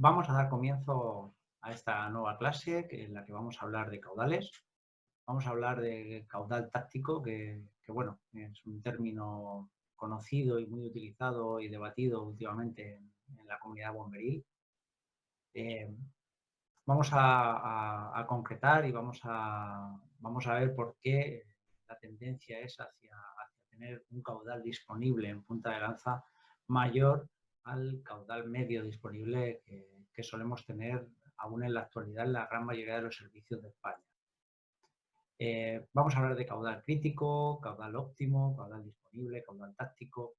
Vamos a dar comienzo a esta nueva clase en la que vamos a hablar de caudales. Vamos a hablar de caudal táctico, que, bueno, es un término conocido y muy utilizado y debatido últimamente en la comunidad bomberil. Eh, Vamos a concretar y vamos a ver por qué la tendencia es hacia tener un caudal disponible en punta de lanza mayor al caudal medio disponible que solemos tener aún en la actualidad en la gran mayoría de los servicios de España. Vamos a hablar de caudal crítico, caudal óptimo, caudal disponible, caudal táctico.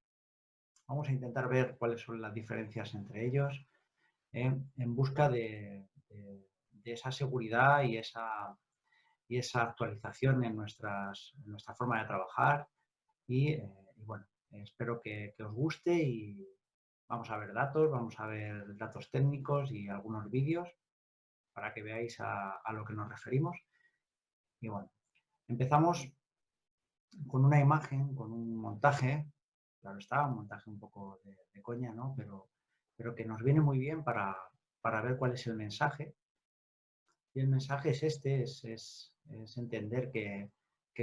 Vamos a intentar ver cuáles son las diferencias entre ellos en busca de esa seguridad y esa actualización en nuestra forma de trabajar. Y bueno, espero que os guste y vamos a ver datos técnicos y algunos vídeos para que veáis a lo que nos referimos. Y bueno, empezamos con una imagen, con un montaje, claro está, un montaje un poco de coña, ¿no? Pero que nos viene muy bien para ver cuál es el mensaje. Y el mensaje es este, es entender que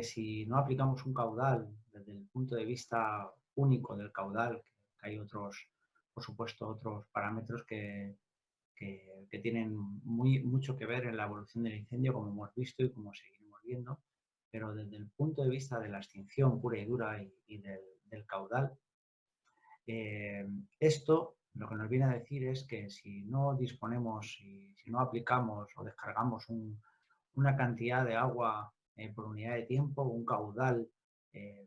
si no aplicamos un caudal desde el punto de vista único del caudal, que hay otros, por supuesto, otros parámetros que tienen mucho que ver en la evolución del incendio, como hemos visto y como seguiremos viendo, pero desde el punto de vista de la extinción pura y dura y del caudal, eh, esto lo que nos viene a decir es que si no disponemos y si no aplicamos o descargamos una cantidad de agua por unidad de tiempo, un caudal eh,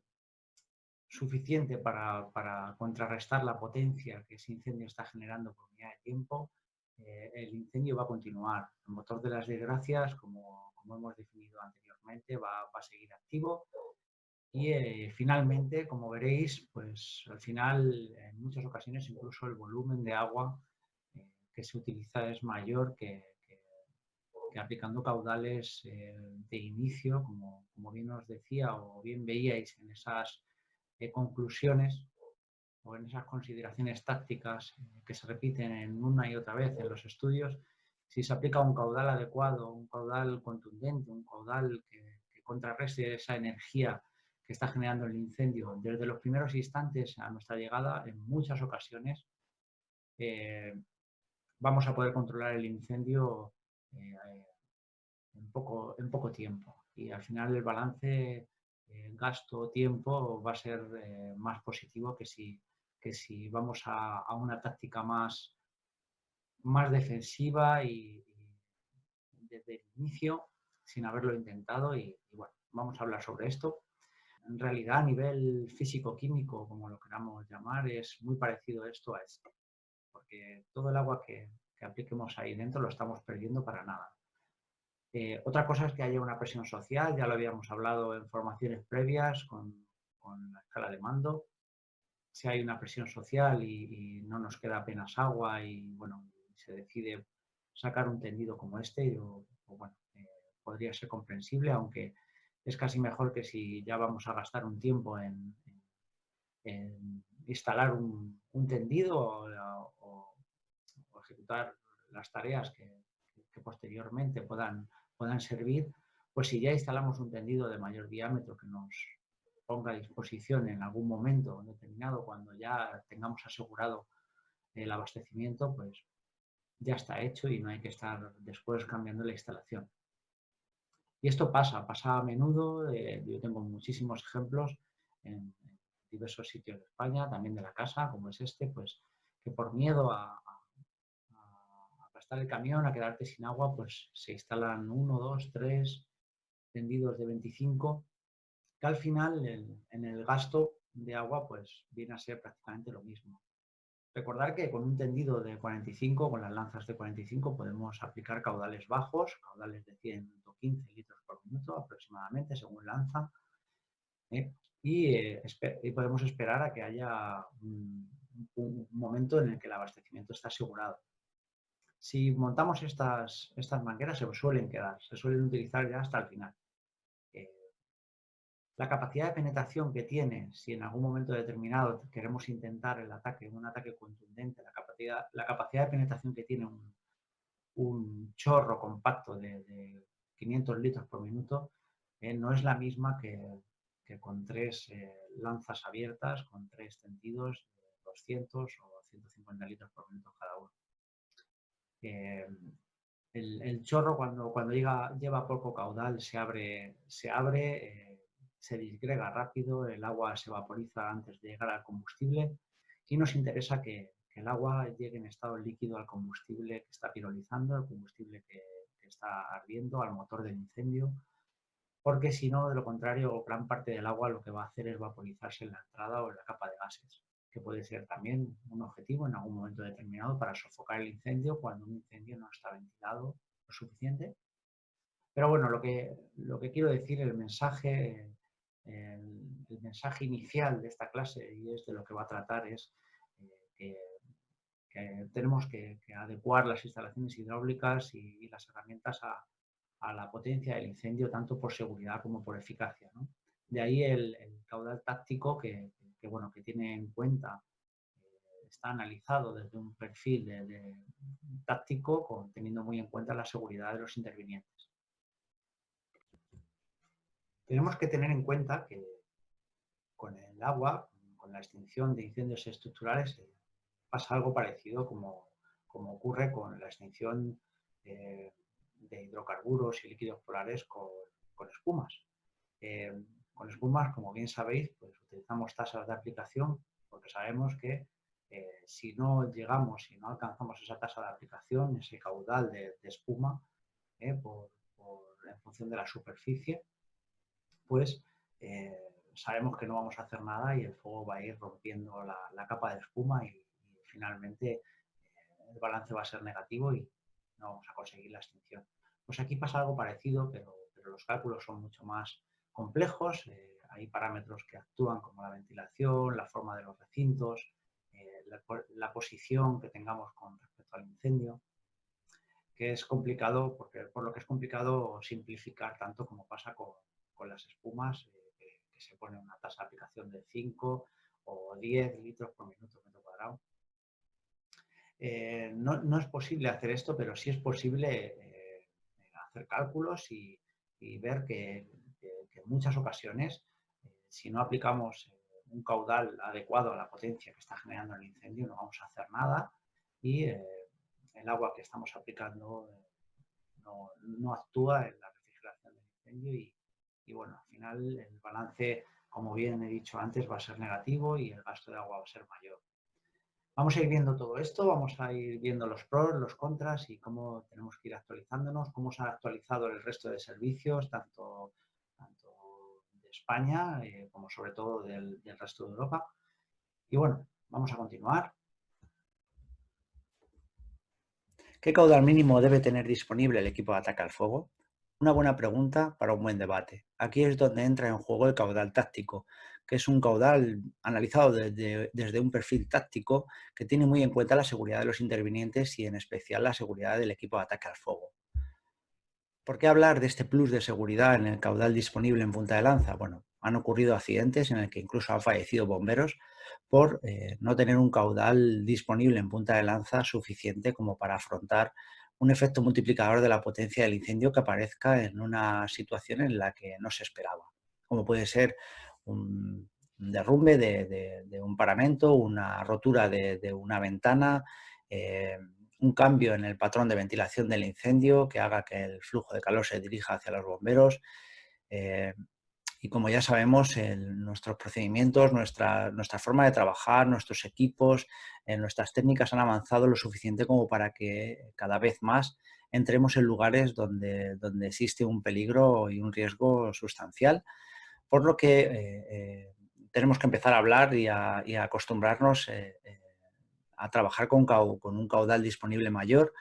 suficiente para contrarrestar la potencia que ese incendio está generando por unidad de tiempo, el incendio va a continuar. El motor de las desgracias, como hemos definido anteriormente, va a seguir activo y finalmente, como veréis, pues al final, en muchas ocasiones, incluso el volumen de agua que se utiliza es mayor que aplicando caudales de inicio, como bien os decía o bien veíais en esas conclusiones o en esas consideraciones tácticas que se repiten en una y otra vez en los estudios. Si se aplica un caudal adecuado, un caudal contundente, un caudal que contrarreste esa energía que está generando el incendio desde los primeros instantes a nuestra llegada, en muchas ocasiones vamos a poder controlar el incendio eh, en poco tiempo. Y al final el balance gasto-tiempo va a ser más positivo que si vamos a una táctica más defensiva y desde el inicio sin haberlo intentado. Y bueno, vamos a hablar sobre esto. En realidad, a nivel físico-químico, como lo queramos llamar, es muy parecido esto a esto, porque todo el agua que apliquemos ahí dentro lo estamos perdiendo para nada. Otra cosa es que haya una presión social, ya lo habíamos hablado en formaciones previas con la escala de mando. Si hay una presión social y no nos queda apenas agua y bueno, se decide sacar un tendido como este, o bueno, podría ser comprensible, aunque es casi mejor que si ya vamos a gastar un tiempo en instalar un tendido o ejecutar las tareas que posteriormente puedan servir, pues si ya instalamos un tendido de mayor diámetro que nos ponga a disposición en algún momento determinado, cuando ya tengamos asegurado el abastecimiento, pues ya está hecho y no hay que estar después cambiando la instalación. Y esto pasa a menudo. Yo tengo muchísimos ejemplos en diversos sitios de España, también de la casa, como es este, pues que por miedo a gastar el camión, a quedarte sin agua, pues se instalan 1, 2, 3 tendidos de 25, que al final en el gasto de agua pues viene a ser prácticamente lo mismo. Recordar que con un tendido de 45, con las lanzas de 45, podemos aplicar caudales bajos, caudales de 115 litros por minuto aproximadamente, según lanza, ¿eh? Y podemos esperar a que haya un momento en el que el abastecimiento está asegurado. Si montamos estas mangueras, se suelen utilizar ya hasta el final. La capacidad de penetración que tiene, si en algún momento determinado queremos intentar un ataque contundente, la capacidad la capacidad de penetración que tiene un chorro compacto de 500 litros por minuto no es la misma que con 3 lanzas abiertas, con 3 tendidos de 200 o 150 litros por minuto cada uno. El chorro cuando lleva poco caudal se disgrega rápido, el agua se vaporiza antes de llegar al combustible y nos interesa que el agua llegue en estado líquido al combustible que está pirolizando, al combustible que está ardiendo, al motor del incendio, porque si no, de lo contrario, gran parte del agua lo que va a hacer es vaporizarse en la entrada o en la capa de gases, que puede ser también un objetivo en algún momento determinado para sofocar el incendio cuando un incendio no está ventilado lo suficiente. Pero bueno, lo que quiero decir, el mensaje inicial de esta clase, y es de lo que va a tratar, es que tenemos que adecuar las instalaciones hidráulicas y las herramientas a la potencia del incendio, tanto por seguridad como por eficacia, ¿no? De ahí el caudal táctico que tiene en cuenta, está analizado desde un perfil táctico, teniendo muy en cuenta la seguridad de los intervinientes. Tenemos que tener en cuenta que con el agua, con la extinción de incendios estructurales, pasa algo parecido como ocurre con la extinción de hidrocarburos y líquidos polares con espumas. Con espumas, como bien sabéis, pues utilizamos tasas de aplicación porque sabemos que si no alcanzamos esa tasa de aplicación, ese caudal de espuma, en función de la superficie, pues sabemos que no vamos a hacer nada y el fuego va a ir rompiendo la capa de espuma y finalmente el balance va a ser negativo y no vamos a conseguir la extinción. Pues aquí pasa algo parecido, pero los cálculos son mucho más complejos. Hay parámetros que actúan como la ventilación, la forma de los recintos, la posición que tengamos con respecto al incendio, que es complicado, por lo que es complicado simplificar tanto como pasa con las espumas, que se pone una tasa de aplicación de 5 o 10 litros por minuto metro cuadrado. No es posible hacer esto, pero sí es posible hacer cálculos y ver que en muchas ocasiones, si no aplicamos un caudal adecuado a la potencia que está generando el incendio, no vamos a hacer nada y el agua que estamos aplicando no actúa en la refrigeración del incendio y bueno, al final el balance, como bien he dicho antes, va a ser negativo y el gasto de agua va a ser mayor. Vamos a ir viendo todo esto, vamos a ir viendo los pros, los contras y cómo tenemos que ir actualizándonos, cómo se ha actualizado el resto de servicios, tanto de España como sobre todo del resto de Europa. Y bueno, vamos a continuar. ¿Qué caudal mínimo debe tener disponible el equipo de ataque al fuego? Una buena pregunta para un buen debate. Aquí es donde entra en juego el caudal táctico, que es un caudal analizado desde un perfil táctico que tiene muy en cuenta la seguridad de los intervinientes y en especial la seguridad del equipo de ataque al fuego. ¿Por qué hablar de este plus de seguridad en el caudal disponible en punta de lanza? Bueno, han ocurrido accidentes en el que incluso han fallecido bomberos por no tener un caudal disponible en punta de lanza suficiente como para afrontar un efecto multiplicador de la potencia del incendio que aparezca en una situación en la que no se esperaba, como puede ser un derrumbe de un paramento, una rotura de una ventana, un cambio en el patrón de ventilación del incendio que haga que el flujo de calor se dirija hacia los bomberos. Y como ya sabemos, nuestros procedimientos, nuestra forma de trabajar, nuestros equipos, nuestras técnicas han avanzado lo suficiente como para que cada vez más entremos en lugares donde existe un peligro y un riesgo sustancial, por lo que tenemos que empezar a hablar y a acostumbrarnos a trabajar con un caudal disponible mayor.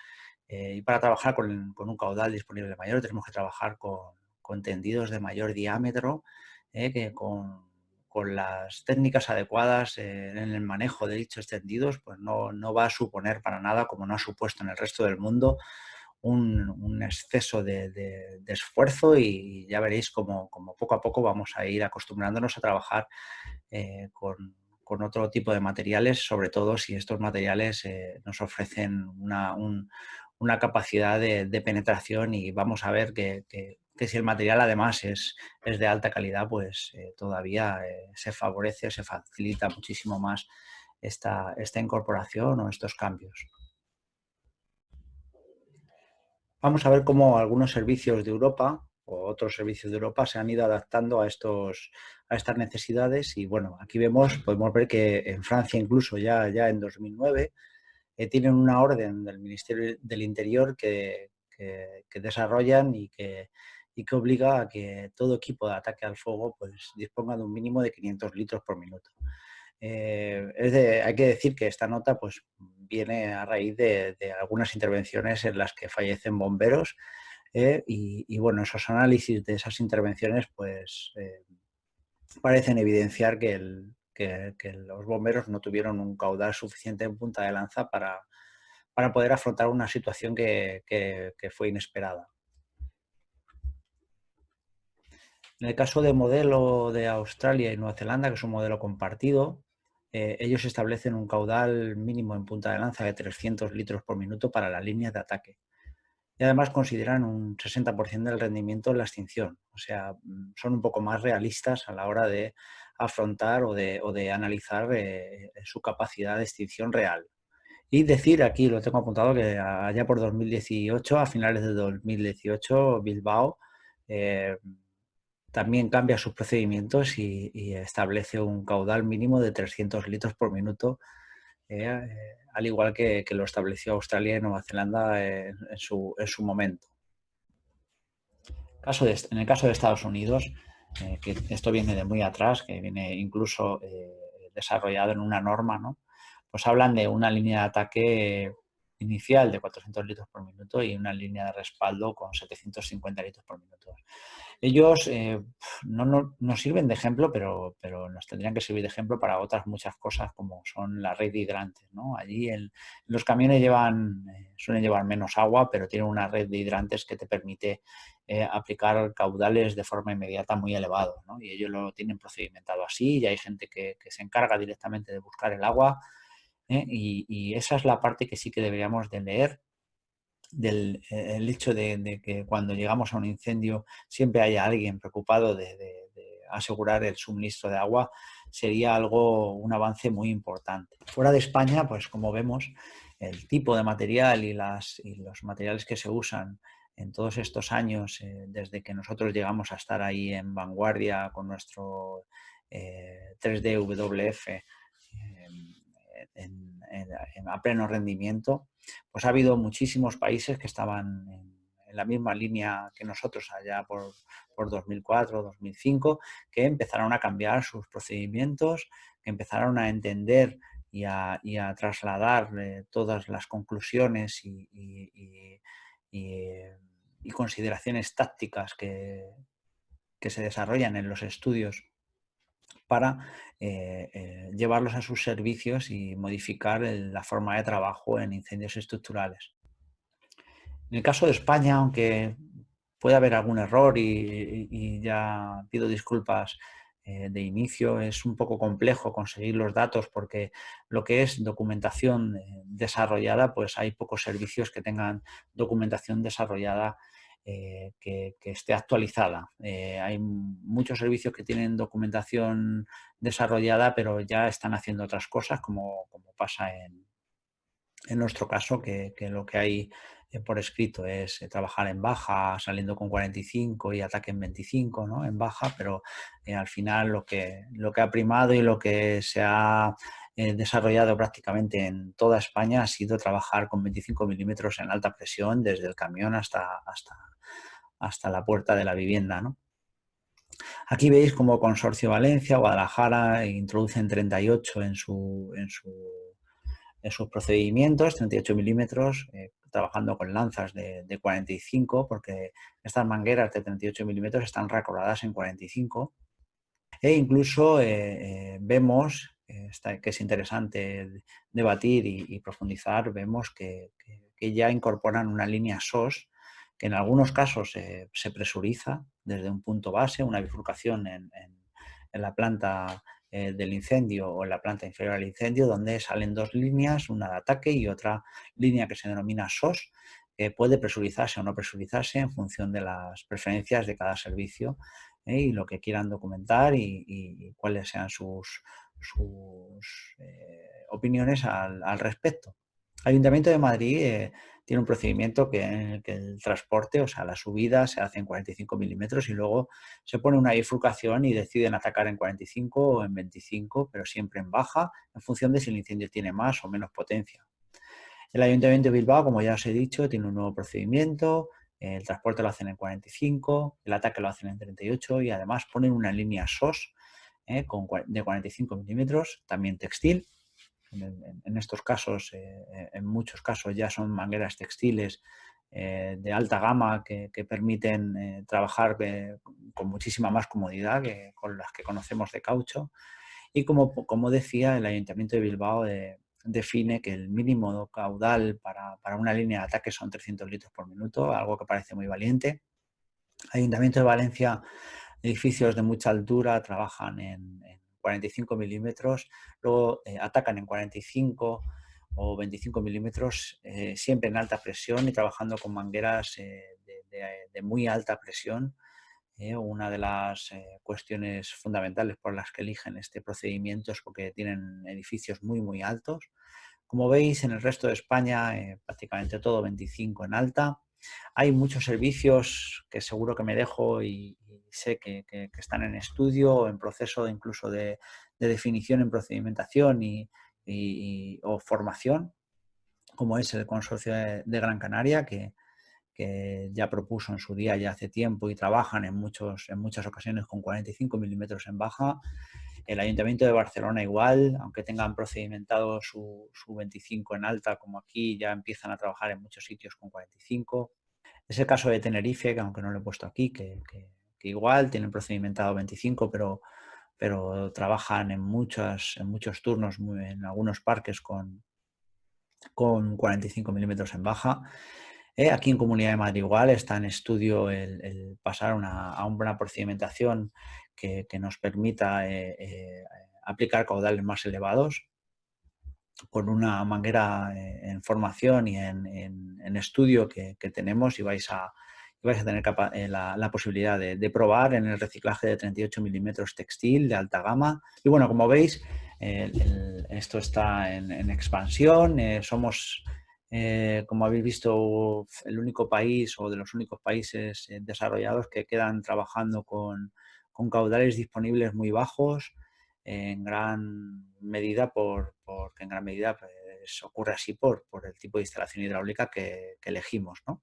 Y para trabajar con un caudal disponible mayor tenemos que trabajar con tendidos de mayor diámetro, que con las técnicas adecuadas en el manejo de dichos tendidos, pues no va a suponer para nada, como no ha supuesto en el resto del mundo, un exceso de esfuerzo y ya veréis como poco a poco vamos a ir acostumbrándonos a trabajar con con otro tipo de materiales, sobre todo si estos materiales nos ofrecen una capacidad de penetración, y vamos a ver que si el material además es de alta calidad, pues todavía se favorece, se facilita muchísimo más esta incorporación o estos cambios. Vamos a ver cómo algunos servicios de Europa o otros servicios de Europa se han ido adaptando a estas necesidades, y bueno, aquí podemos ver que en Francia incluso ya en 2009 tienen una orden del Ministerio del Interior que desarrollan y que obliga a que todo equipo de ataque al fuego pues disponga de un mínimo de 500 litros por minuto. Hay que decir que esta nota pues viene a raíz de algunas intervenciones en las que fallecen bomberos, y bueno, esos análisis de esas intervenciones pues parecen evidenciar que los bomberos no tuvieron un caudal suficiente en punta de lanza para poder afrontar una situación que fue inesperada. En el caso del modelo de Australia y Nueva Zelanda, que es un modelo compartido, ellos establecen un caudal mínimo en punta de lanza de 300 litros por minuto para las líneas de ataque. Y además consideran un 60% del rendimiento en la extinción. O sea, son un poco más realistas a la hora de afrontar o de analizar su capacidad de extinción real. Y decir, aquí lo tengo apuntado, que allá por 2018, a finales de 2018, Bilbao también cambia sus procedimientos y establece un caudal mínimo de 300 litros por minuto, al igual que lo estableció Australia y Nueva Zelanda en su momento. En el caso de Estados Unidos, que esto viene de muy atrás, que viene incluso desarrollado en una norma, ¿no? Pues hablan de una línea de ataque inicial de 400 litros por minuto y una línea de respaldo con 750 litros por minuto. Ellos no nos sirven de ejemplo, pero nos tendrían que servir de ejemplo para otras muchas cosas, como son la red de hidrantes, ¿no? Allí los camiones suelen llevar menos agua, pero tienen una red de hidrantes que te permite aplicar caudales de forma inmediata muy elevados, ¿no? Y ellos lo tienen procedimentado así, y hay gente que se encarga directamente de buscar el agua, y esa es la parte que sí que deberíamos de leer, el hecho de que cuando llegamos a un incendio siempre haya alguien preocupado de asegurar el suministro de agua, sería un avance muy importante. Fuera de España, pues como vemos, el tipo de material y los materiales que se usan en todos estos años, desde que nosotros llegamos a estar ahí en vanguardia con nuestro 3D WF a pleno rendimiento, pues ha habido muchísimos países que estaban en la misma línea que nosotros allá por 2004, 2005, que empezaron a cambiar sus procedimientos, que empezaron a entender y a trasladar todas las conclusiones y consideraciones tácticas que se desarrollan en los estudios para llevarlos a sus servicios y modificar la forma de trabajo en incendios estructurales. En el caso de España, aunque puede haber algún error y ya pido disculpas de inicio, es un poco complejo conseguir los datos, porque lo que es documentación desarrollada, pues hay pocos servicios que tengan documentación desarrollada que esté actualizada. Hay muchos servicios que tienen documentación desarrollada, pero ya están haciendo otras cosas, como pasa en nuestro caso, que lo que hay por escrito es trabajar en baja, saliendo con 45 y ataque en 25, ¿no? En baja, pero al final lo que ha primado y lo que se ha desarrollado prácticamente en toda España ha sido trabajar con 25 milímetros en alta presión, desde el camión hasta la puerta de la vivienda, ¿no? Aquí veis cómo Consorcio Valencia, Guadalajara introducen 38 en sus procedimientos, 38 milímetros, trabajando con lanzas de 45, porque estas mangueras de 38 milímetros están recordadas en 45. E incluso vemos, que es interesante debatir y profundizar, vemos que ya incorporan una línea SOS, que en algunos casos se presuriza desde un punto base, una bifurcación en la planta del incendio o en la planta inferior al incendio, donde salen dos líneas, una de ataque y otra línea que se denomina SOS, que puede presurizarse o no presurizarse en función de las preferencias de cada servicio y lo que quieran documentar y cuáles sean sus opiniones al respecto. El Ayuntamiento de Madrid tiene un procedimiento en el que el transporte, o sea, la subida se hace en 45 milímetros y luego se pone una bifurcación y deciden atacar en 45 o en 25, pero siempre en baja, en función de si el incendio tiene más o menos potencia. El Ayuntamiento de Bilbao, como ya os he dicho, tiene un nuevo procedimiento, el transporte lo hacen en 45, el ataque lo hacen en 38 y además ponen una línea SOS de 45 milímetros, también textil. En estos casos, en muchos casos ya son mangueras textiles de alta gama que permiten trabajar con muchísima más comodidad que con las que conocemos de caucho. Y como decía, el Ayuntamiento de Bilbao define que el mínimo caudal para una línea de ataque son 300 litros por minuto, algo que parece muy valiente. Ayuntamiento de Valencia, edificios de mucha altura trabajan en 45 milímetros, luego atacan en 45 o 25 milímetros, siempre en alta presión y trabajando con mangueras de muy alta presión. Una de las cuestiones fundamentales por las que eligen este procedimiento es porque tienen edificios muy, muy altos. Como veis, en el resto de España, prácticamente todo 25 en alta. Hay muchos servicios que seguro que me dejo y sé que están en estudio o en proceso incluso de definición en procedimentación o formación, como es el Consorcio de Gran Canaria, que ya propuso en su día, ya hace tiempo, y trabajan en muchas ocasiones con 45 milímetros en baja. El Ayuntamiento de Barcelona igual, aunque tengan procedimentado su 25 en alta, como aquí, ya empiezan a trabajar en muchos sitios con 45. Es el caso de Tenerife, que aunque no lo he puesto aquí, que igual tienen procedimentado 25, pero trabajan en muchos turnos, en algunos parques con 45 milímetros en baja. Aquí en Comunidad de Madrid igual está en estudio el pasar a una procedimentación que nos permita aplicar caudales más elevados con una manguera en formación y en estudio que tenemos y vais a tener la posibilidad de probar en el reciclaje de 38 milímetros textil de alta gama. Y bueno, como veis, esto está en expansión. Somos, como habéis visto, el único país o de los únicos países desarrollados que quedan trabajando con caudales disponibles muy bajos, en gran medida porque en gran medida pues, ocurre así por el tipo de instalación hidráulica que elegimos, ¿no?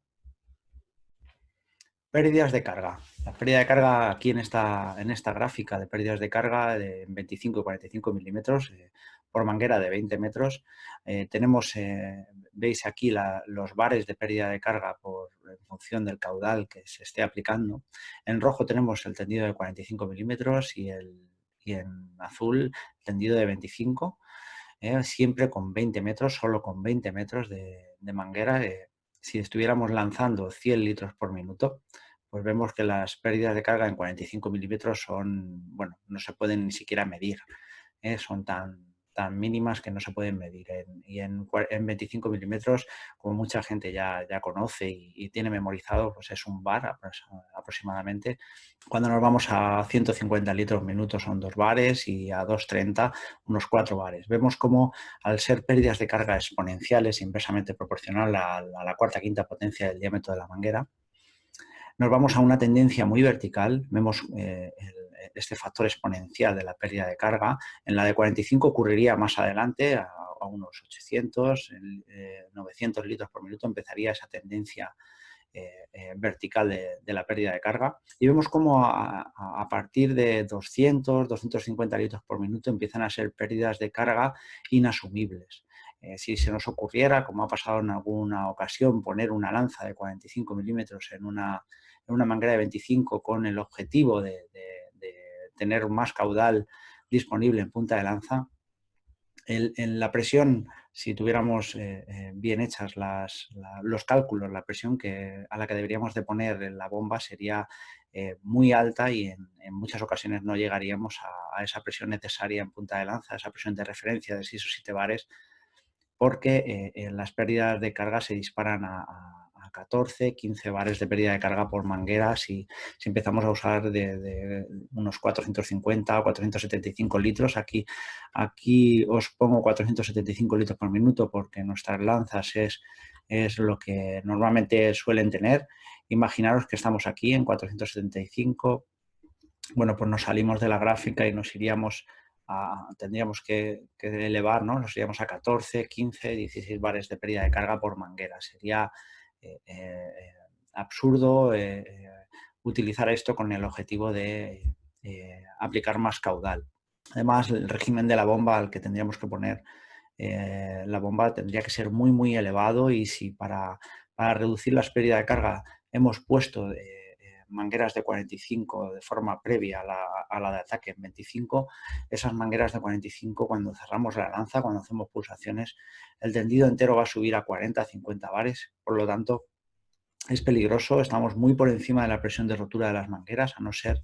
Pérdidas de carga. La pérdida de carga aquí en esta gráfica de pérdidas de carga de 25 y 45 milímetros por manguera de 20 metros. Tenemos, veis aquí los bares de pérdida de carga en función del caudal que se esté aplicando. En rojo tenemos el tendido de 45 milímetros y en azul el tendido de 25, siempre con 20 metros, solo con 20 metros de manguera. Si estuviéramos lanzando 100 litros por minuto, pues vemos que las pérdidas de carga en 45 milímetros son, bueno, no se pueden ni siquiera medir, son tan mínimas que no se pueden medir. Y en 25 milímetros, como mucha gente ya conoce y tiene memorizado, pues es un bar aproximadamente. Cuando nos vamos a 150 litros minutos son 2 bares y a 230 unos 4 bares. Vemos como al ser pérdidas de carga exponenciales, inversamente proporcional a la cuarta quinta potencia del diámetro de la manguera, nos vamos a una tendencia muy vertical. Vemos este factor exponencial de la pérdida de carga. En la de 45 ocurriría más adelante, a unos 800, 900 litros por minuto, empezaría esa tendencia vertical de la pérdida de carga. Y vemos cómo a partir de 200, 250 litros por minuto empiezan a ser pérdidas de carga inasumibles. Si se nos ocurriera, como ha pasado en alguna ocasión, poner una lanza de 45 milímetros en una manguera de 25 con el objetivo de tener más caudal disponible en punta de lanza, En la presión, si tuviéramos bien hechas los cálculos, la presión a la que deberíamos de poner en la bomba sería muy alta y en muchas ocasiones no llegaríamos a esa presión necesaria en punta de lanza, esa presión de referencia de 6 o 7 bares, porque las pérdidas de carga se disparan a 14, 15 bares de pérdida de carga por manguera si empezamos a usar de unos 450 o 475 litros. Aquí os pongo 475 litros por minuto porque nuestras lanzas es lo que normalmente suelen tener. Imaginaros que estamos aquí en 475. Bueno, pues nos salimos de la gráfica y nos iríamos tendríamos que elevar, ¿no? Nos iríamos a 14, 15, 16 bares de pérdida de carga por manguera. Sería absurdo utilizar esto con el objetivo de aplicar más caudal. Además, el régimen de la bomba al que tendríamos que poner la bomba tendría que ser muy, muy elevado, y si para reducir las pérdidas de carga hemos puesto mangueras de 45 de forma previa a la de ataque en 25, esas mangueras de 45, cuando cerramos la lanza, cuando hacemos pulsaciones, el tendido entero va a subir a 40, 50 bares. Por lo tanto, es peligroso, estamos muy por encima de la presión de rotura de las mangueras, a no ser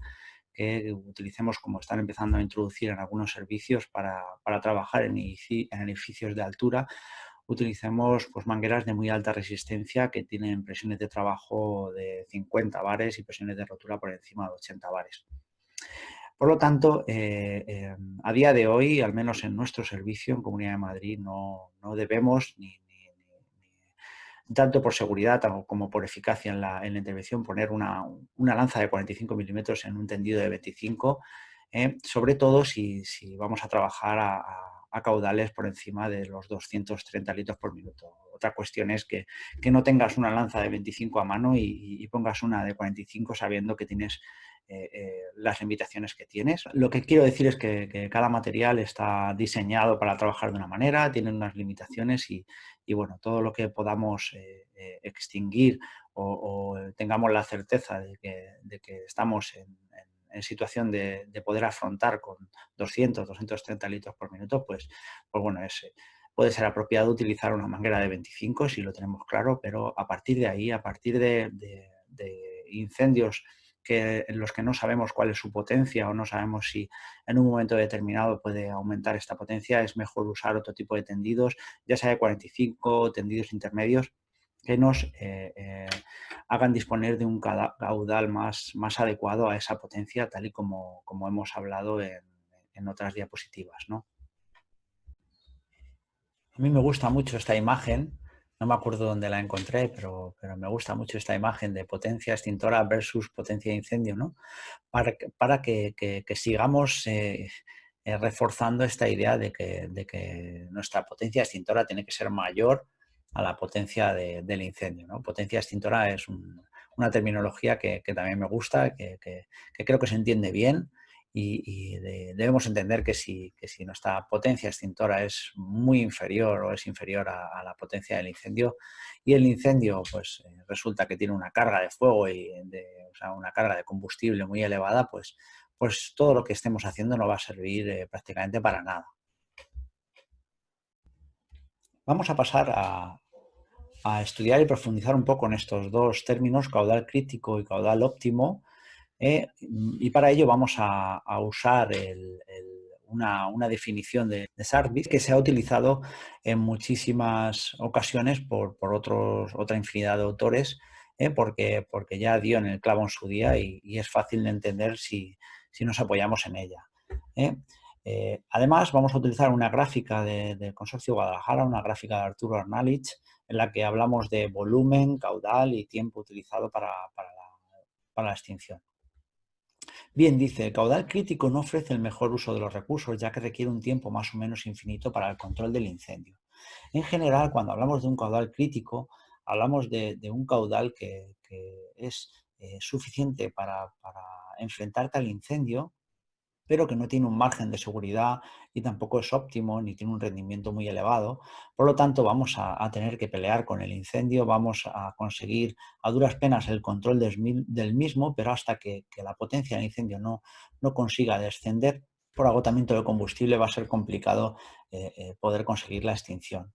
que utilicemos, como están empezando a introducir en algunos servicios para trabajar en edificios de altura, utilicemos pues mangueras de muy alta resistencia que tienen presiones de trabajo de 50 bares y presiones de rotura por encima de 80 bares. Por lo tanto, a día de hoy, al menos en nuestro servicio en Comunidad de Madrid, no debemos tanto por seguridad como por eficacia en la intervención, poner una lanza de 45 milímetros en un tendido de 25, sobre todo si vamos a trabajar a caudales por encima de los 230 litros por minuto. Otra cuestión es que no tengas una lanza de 25 a mano y pongas una de 45 sabiendo que tienes las limitaciones que tienes. Lo que quiero decir es que cada material está diseñado para trabajar de una manera, tiene unas limitaciones y bueno, todo lo que podamos extinguir o tengamos la certeza de que estamos en situación de poder afrontar con 200, 230 litros por minuto, pues bueno, puede ser apropiado utilizar una manguera de 25 si lo tenemos claro, pero a partir de ahí, a partir de incendios en los que no sabemos cuál es su potencia o no sabemos si en un momento determinado puede aumentar esta potencia, es mejor usar otro tipo de tendidos, ya sea de 45, tendidos intermedios, que nos hagan disponer de un caudal más adecuado a esa potencia, tal y como hemos hablado en otras diapositivas, ¿no? A mí me gusta mucho esta imagen, no me acuerdo dónde la encontré, pero me gusta mucho esta imagen de potencia extintora versus potencia de incendio, ¿no? Para que sigamos reforzando esta idea de que nuestra potencia extintora tiene que ser mayor a la potencia del incendio, ¿no? Potencia extintora es una terminología que también me gusta, que creo que se entiende bien, y debemos entender que si nuestra potencia extintora es muy inferior o es inferior a la potencia del incendio, y el incendio pues resulta que tiene una carga de fuego o sea, una carga de combustible muy elevada, pues todo lo que estemos haciendo no va a servir prácticamente para nada. Vamos a pasar a estudiar y profundizar un poco en estos dos términos, caudal crítico y caudal óptimo, y para ello vamos a usar una definición de Sarvis que se ha utilizado en muchísimas ocasiones por otra infinidad de autores, porque ya dio en el clavo en su día y es fácil de entender si nos apoyamos en ella. Además, vamos a utilizar una gráfica del Consorcio Guadalajara, una gráfica de Arturo Arnalich, en la que hablamos de volumen, caudal y tiempo utilizado para la extinción. Bien, dice, el caudal crítico no ofrece el mejor uso de los recursos, ya que requiere un tiempo más o menos infinito para el control del incendio. En general, cuando hablamos de un caudal crítico, hablamos de un caudal que es suficiente para enfrentarte al incendio, pero que no tiene un margen de seguridad y tampoco es óptimo ni tiene un rendimiento muy elevado. Por lo tanto, vamos a tener que pelear con el incendio, vamos a conseguir a duras penas el control del mismo, pero hasta que la potencia del incendio no consiga descender, por agotamiento de combustible va a ser complicado poder conseguir la extinción.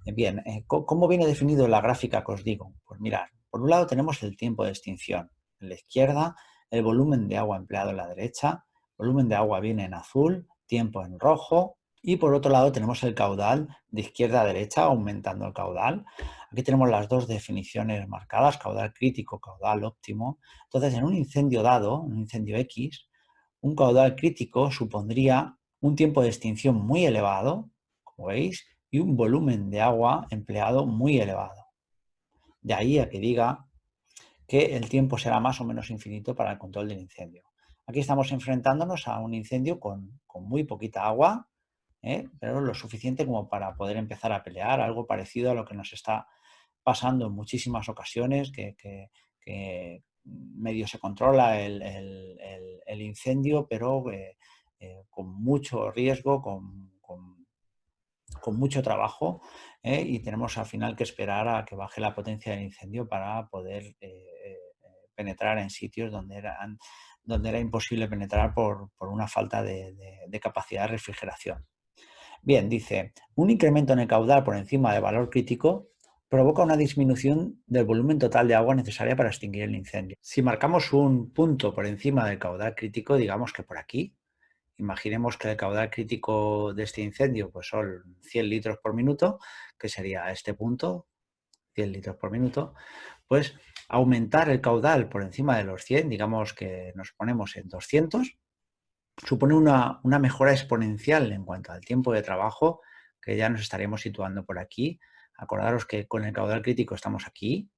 Bien, ¿cómo viene definido en la gráfica que os digo? Pues mirad, por un lado tenemos el tiempo de extinción. En la izquierda, el volumen de agua empleado en la derecha, volumen de agua viene en azul, tiempo en rojo, y por otro lado tenemos el caudal de izquierda a derecha, aumentando el caudal. Aquí tenemos las dos definiciones marcadas, caudal crítico, caudal óptimo. Entonces, en un incendio dado, un incendio X, un caudal crítico supondría un tiempo de extinción muy elevado, como veis, y un volumen de agua empleado muy elevado. De ahí a que diga que el tiempo será más o menos infinito para el control del incendio. Aquí estamos enfrentándonos a un incendio con muy poquita agua, pero lo suficiente como para poder empezar a pelear, algo parecido a lo que nos está pasando en muchísimas ocasiones, que medio se controla el incendio, pero con mucho riesgo, con mucho trabajo, y tenemos al final que esperar a que baje la potencia del incendio para poder penetrar en sitios donde era imposible penetrar por una falta de capacidad de refrigeración. Bien, dice, un incremento en el caudal por encima del valor crítico provoca una disminución del volumen total de agua necesaria para extinguir el incendio. Si marcamos un punto por encima del caudal crítico, digamos que por aquí, imaginemos que el caudal crítico de este incendio pues son 100 litros por minuto, que sería este punto, 100 litros por minuto, pues aumentar el caudal por encima de los 100, digamos que nos ponemos en 200, supone una mejora exponencial en cuanto al tiempo de trabajo, que ya nos estaríamos situando por aquí. Acordaros que con el caudal crítico estamos aquí.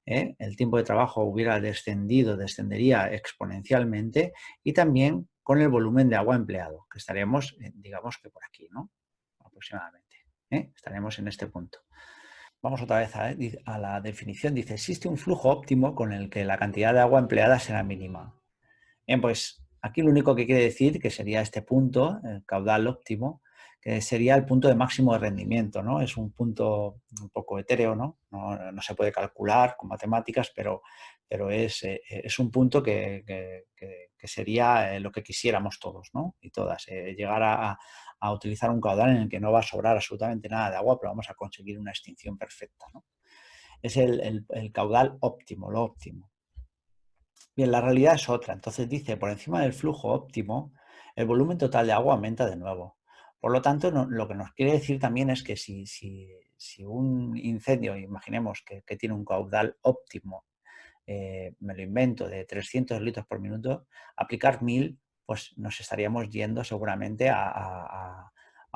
El tiempo de trabajo descendería exponencialmente, y también con el volumen de agua empleado, que estaremos, digamos que por aquí, ¿no? Aproximadamente. Estaremos en este punto. Vamos otra vez a la definición. Dice, existe un flujo óptimo con el que la cantidad de agua empleada será mínima. Bien, pues aquí lo único que quiere decir que sería este punto, el caudal óptimo, que sería el punto de máximo de rendimiento, ¿no? Es un punto un poco etéreo, ¿no? No se puede calcular con matemáticas, pero es un punto que sería lo que quisiéramos todos, ¿no? Y todas, llegar a utilizar un caudal en el que no va a sobrar absolutamente nada de agua, pero vamos a conseguir una extinción perfecta, ¿no? Es el caudal óptimo, lo óptimo. Bien, la realidad es otra. Entonces dice, por encima del flujo óptimo, el volumen total de agua aumenta de nuevo. Por lo tanto, lo que nos quiere decir también es que si un incendio, imaginemos que tiene un caudal óptimo, me lo invento, de 300 litros por minuto, aplicar 1000, pues nos estaríamos yendo seguramente a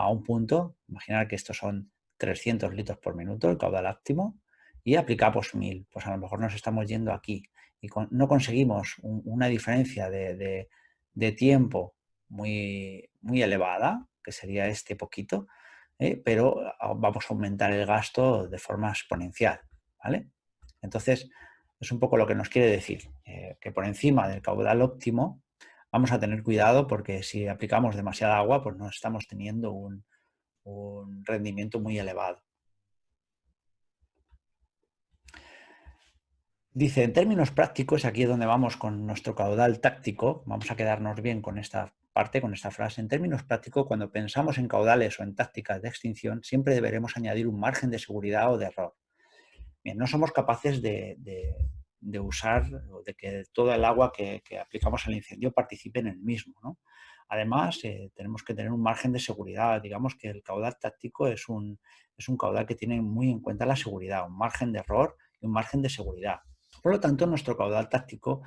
un punto. Imaginar que estos son 300 litros por minuto, el caudal óptimo, y aplicamos 1000. Pues a lo mejor nos estamos yendo aquí y no conseguimos una diferencia de tiempo muy elevada, que sería este poquito, pero vamos a aumentar el gasto de forma exponencial, ¿vale? Entonces, es un poco lo que nos quiere decir, que por encima del caudal óptimo vamos a tener cuidado, porque si aplicamos demasiada agua, pues no estamos teniendo un rendimiento muy elevado. Dice, en términos prácticos, aquí es donde vamos con nuestro caudal táctico, vamos a quedarnos bien con esta parte, con esta frase. En términos prácticos, cuando pensamos en caudales o en tácticas de extinción, siempre deberemos añadir un margen de seguridad o de error. Bien, no somos capaces de usar o de que toda el agua que aplicamos al incendio participe en el mismo, ¿no? Además, tenemos que tener un margen de seguridad. Digamos que el caudal táctico es un caudal que tiene muy en cuenta la seguridad, un margen de error y un margen de seguridad. Por lo tanto, nuestro caudal táctico,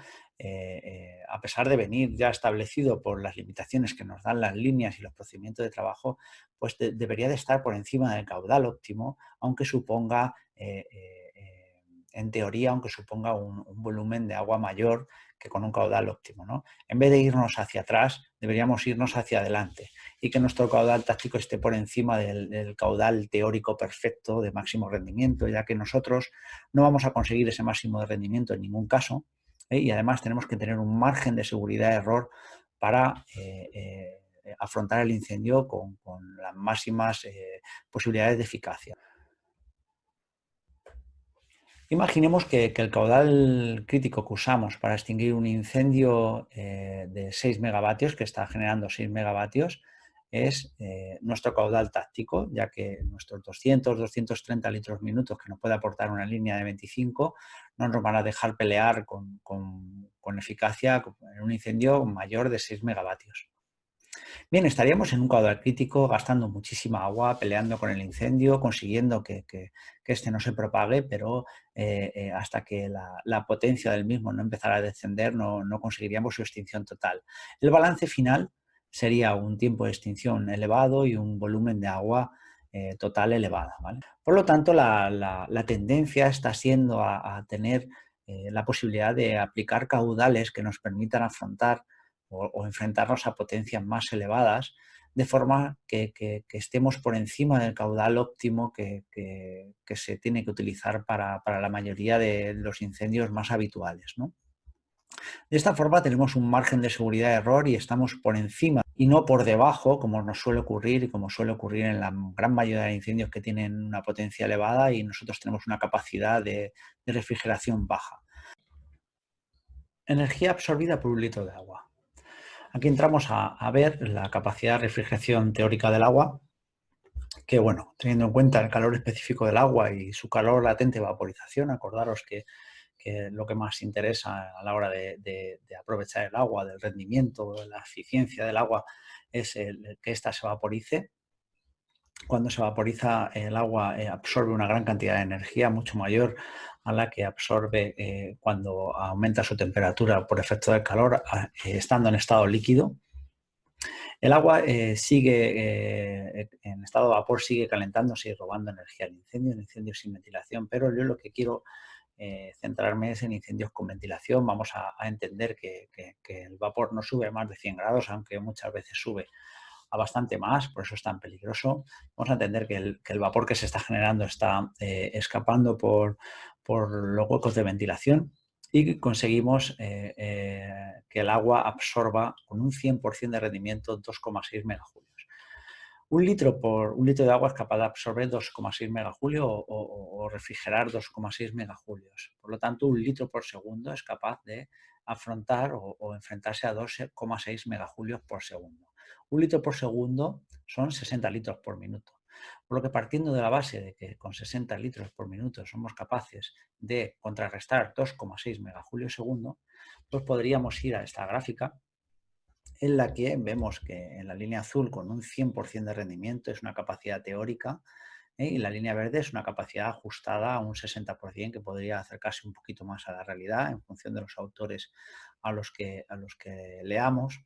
a pesar de venir ya establecido por las limitaciones que nos dan las líneas y los procedimientos de trabajo, pues debería de estar por encima del caudal óptimo, aunque suponga, en teoría, aunque suponga un volumen de agua mayor que con un caudal óptimo, ¿no? En vez de irnos hacia atrás, deberíamos irnos hacia adelante, y que nuestro caudal táctico esté por encima del caudal teórico perfecto de máximo rendimiento, ya que nosotros no vamos a conseguir ese máximo de rendimiento en ningún caso, y además tenemos que tener un margen de seguridad de error para afrontar el incendio con las máximas posibilidades de eficacia. Imaginemos que el caudal crítico que usamos para extinguir un incendio de 6 megavatios, que está generando 6 megavatios, es nuestro caudal táctico, ya que nuestros 200-230 litros minutos que nos puede aportar una línea de 25 no nos van a dejar pelear con eficacia en un incendio mayor de 6 megavatios. Bien, estaríamos en un caudal crítico, gastando muchísima agua, peleando con el incendio, consiguiendo que este no se propague, pero hasta que la potencia del mismo no empezara a descender, no conseguiríamos su extinción total. El balance final sería un tiempo de extinción elevado y un volumen de agua total elevada, ¿vale? Por lo tanto, la tendencia está siendo a tener la posibilidad de aplicar caudales que nos permitan afrontar o enfrentarnos a potencias más elevadas, de forma que estemos por encima del caudal óptimo que se tiene que utilizar para la mayoría de los incendios más habituales, ¿no? De esta forma tenemos un margen de seguridad de error y estamos por encima y no por debajo, como nos suele ocurrir y como suele ocurrir en la gran mayoría de incendios que tienen una potencia elevada y nosotros tenemos una capacidad de refrigeración baja. Energía absorbida por un litro de agua. Aquí entramos a ver la capacidad de refrigeración teórica del agua, que bueno, teniendo en cuenta el calor específico del agua y su calor latente de vaporización, acordaros que lo que más interesa a la hora de aprovechar el agua, del rendimiento, de la eficiencia del agua, es que ésta se vaporice. Cuando se vaporiza el agua absorbe una gran cantidad de energía, mucho mayor a la que absorbe cuando aumenta su temperatura por efecto del calor, estando en estado líquido. El agua sigue en estado de vapor, sigue calentándose y robando energía al incendio, en incendios sin ventilación, pero yo lo que quiero centrarme es en incendios con ventilación. Vamos a entender que el vapor no sube a más de 100 grados, aunque muchas veces sube a bastante más, por eso es tan peligroso. Vamos a entender que el vapor que se está generando está escapando por los huecos de ventilación y conseguimos que el agua absorba con un 100% de rendimiento 2,6 megajulios. Un litro de agua es capaz de absorber 2,6 megajulios o refrigerar 2,6 megajulios. Por lo tanto, un litro por segundo es capaz de afrontar o enfrentarse a 2,6 megajulios por segundo. Un litro por segundo son 60 litros por minuto. Por lo que, partiendo de la base de que con 60 litros por minuto somos capaces de contrarrestar 2,6 megajulios segundo, pues podríamos ir a esta gráfica en la que vemos que en la línea azul, con un 100% de rendimiento, es una capacidad teórica, y la línea verde es una capacidad ajustada a un 60%, que podría acercarse un poquito más a la realidad en función de los autores a los que leamos.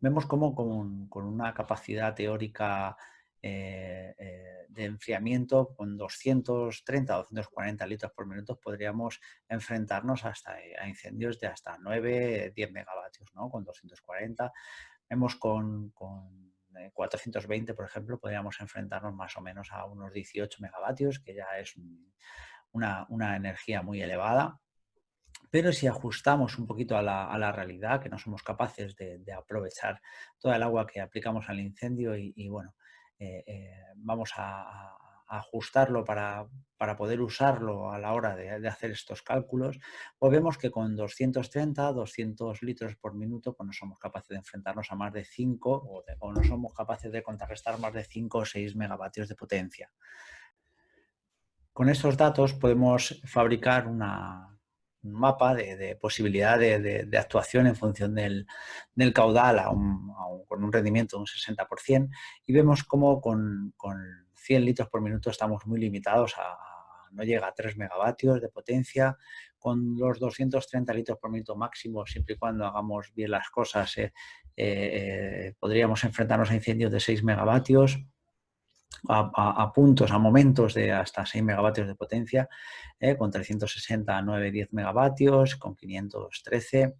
Vemos cómo con una capacidad teórica de enfriamiento con 230 o 240 litros por minuto podríamos enfrentarnos a incendios de hasta 9-10 megavatios, ¿no? Con 240. Vemos con 420, por ejemplo, podríamos enfrentarnos más o menos a unos 18 megavatios, que ya es una energía muy elevada. Pero si ajustamos un poquito a la realidad, que no somos capaces de aprovechar toda el agua que aplicamos al incendio y bueno, vamos a ajustarlo para poder usarlo a la hora de hacer estos cálculos, pues vemos que con 230, 200 litros por minuto, pues no somos capaces de enfrentarnos a más de 5 o no somos capaces de contrarrestar más de 5 o 6 megavatios de potencia. Con estos datos podemos fabricar un mapa de posibilidad de actuación en función del caudal con un rendimiento de un 60%, y vemos cómo con 100 litros por minuto estamos muy limitados no llega a 3 megavatios de potencia. Con los 230 litros por minuto máximo, siempre y cuando hagamos bien las cosas, podríamos enfrentarnos a incendios de 6 megavatios. A puntos, a momentos de hasta 6 megavatios de potencia, con 360 a 9-10 megavatios, con 513.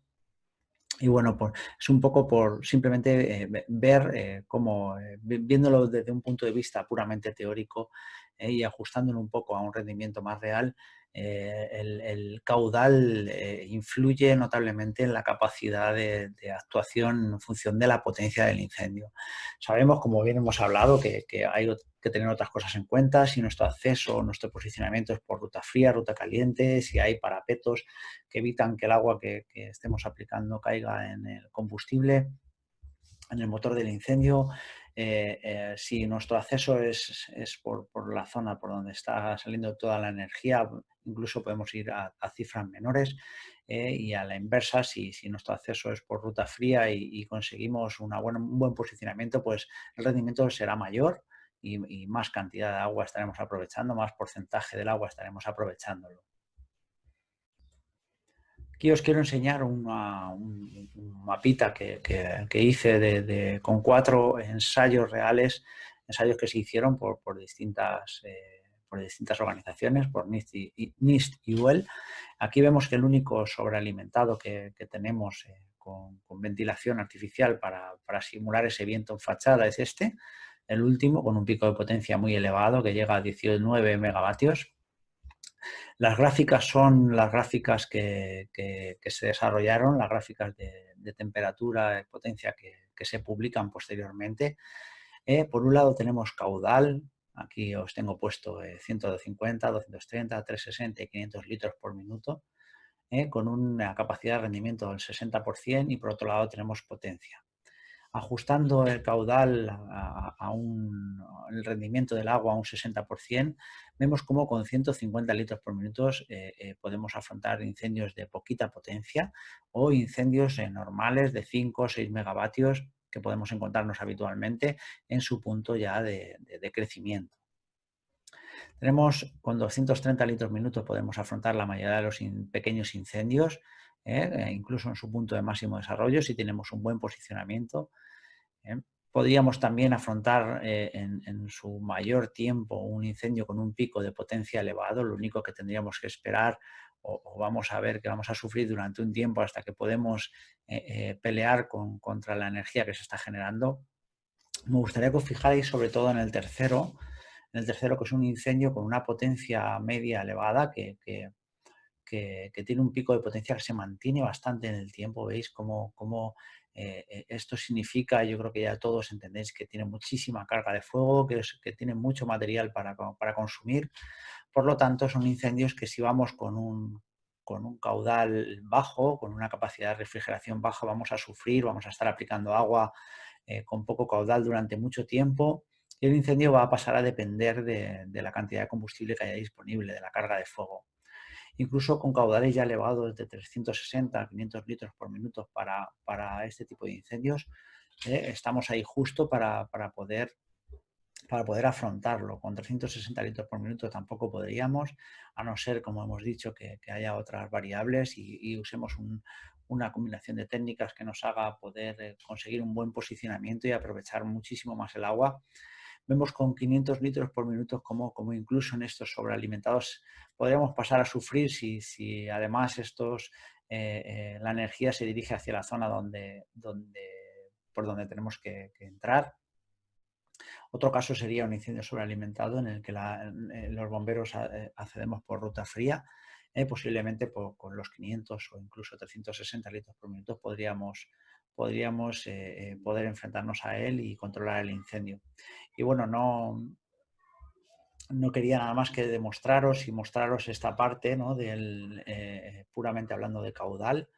Y bueno, es un poco por simplemente ver cómo, viéndolo desde un punto de vista puramente teórico, y ajustándolo un poco a un rendimiento más real, el caudal influye notablemente en la capacidad de actuación en función de la potencia del incendio. Sabemos, como bien hemos hablado, que hay que tener otras cosas en cuenta, si nuestro acceso, nuestro posicionamiento es por ruta fría, ruta caliente, si hay parapetos que evitan que el agua que estemos aplicando caiga en el combustible, en el motor del incendio. Si nuestro acceso es por la zona por donde está saliendo toda la energía, incluso podemos ir a cifras menores, y a la inversa, si nuestro acceso es por ruta fría y conseguimos un buen posicionamiento, pues el rendimiento será mayor y más cantidad de agua estaremos aprovechando, más porcentaje del agua estaremos aprovechándolo. Aquí os quiero enseñar un mapita que hice con 4 ensayos reales, ensayos que se hicieron por distintas organizaciones, por NIST y UL. Aquí vemos que el único sobrealimentado que tenemos con ventilación artificial para simular ese viento en fachada es este, el último, con un pico de potencia muy elevado que llega a 19 megavatios. Las gráficas son las gráficas que se desarrollaron, las gráficas de temperatura y potencia que se publican posteriormente. Por un lado tenemos caudal, aquí os tengo puesto 150, 230, 360 y 500 litros por minuto, con una capacidad de rendimiento del 60%, y por otro lado tenemos potencia. Ajustando el caudal el rendimiento del agua a un 60%, vemos cómo con 150 litros por minuto podemos afrontar incendios de poquita potencia o incendios normales de 5 o 6 megavatios que podemos encontrarnos habitualmente en su punto ya de crecimiento. Con 230 litros por minuto podemos afrontar la mayoría de los pequeños incendios, incluso en su punto de máximo desarrollo, si tenemos un buen posicionamiento. Podríamos también afrontar en su mayor tiempo un incendio con un pico de potencia elevado. Lo único que tendríamos que esperar o vamos a ver que vamos a sufrir durante un tiempo hasta que podemos pelear contra la energía que se está generando. Me gustaría que os fijáis sobre todo en el tercero, que es un incendio con una potencia media elevada que tiene un pico de potencia que se mantiene bastante en el tiempo. ¿Veis cómo esto significa? Yo creo que ya todos entendéis que tiene muchísima carga de fuego, que tiene mucho material para consumir. Por lo tanto, son incendios que si vamos con un caudal bajo, con una capacidad de refrigeración baja, vamos a sufrir, vamos a estar aplicando agua con poco caudal durante mucho tiempo, y el incendio va a pasar a depender de la cantidad de combustible que haya disponible, de la carga de fuego. Incluso con caudales ya elevados de 360 a 500 litros por minuto para este tipo de incendios, estamos ahí justo para poder afrontarlo. Con 360 litros por minuto tampoco podríamos, a no ser, como hemos dicho, que haya otras variables y usemos una combinación de técnicas que nos haga poder conseguir un buen posicionamiento y aprovechar muchísimo más el agua. Vemos con 500 litros por minuto como incluso en estos sobrealimentados podríamos pasar a sufrir si además la energía se dirige hacia la zona por donde tenemos que entrar. Otro caso sería un incendio sobrealimentado en el que los bomberos accedemos por ruta fría. Posiblemente con los 500 o incluso 360 litros por minuto podríamos poder enfrentarnos a él y controlar el incendio. Y bueno, no quería nada más que demostraros y mostraros esta parte, ¿no? Puramente hablando de caudal,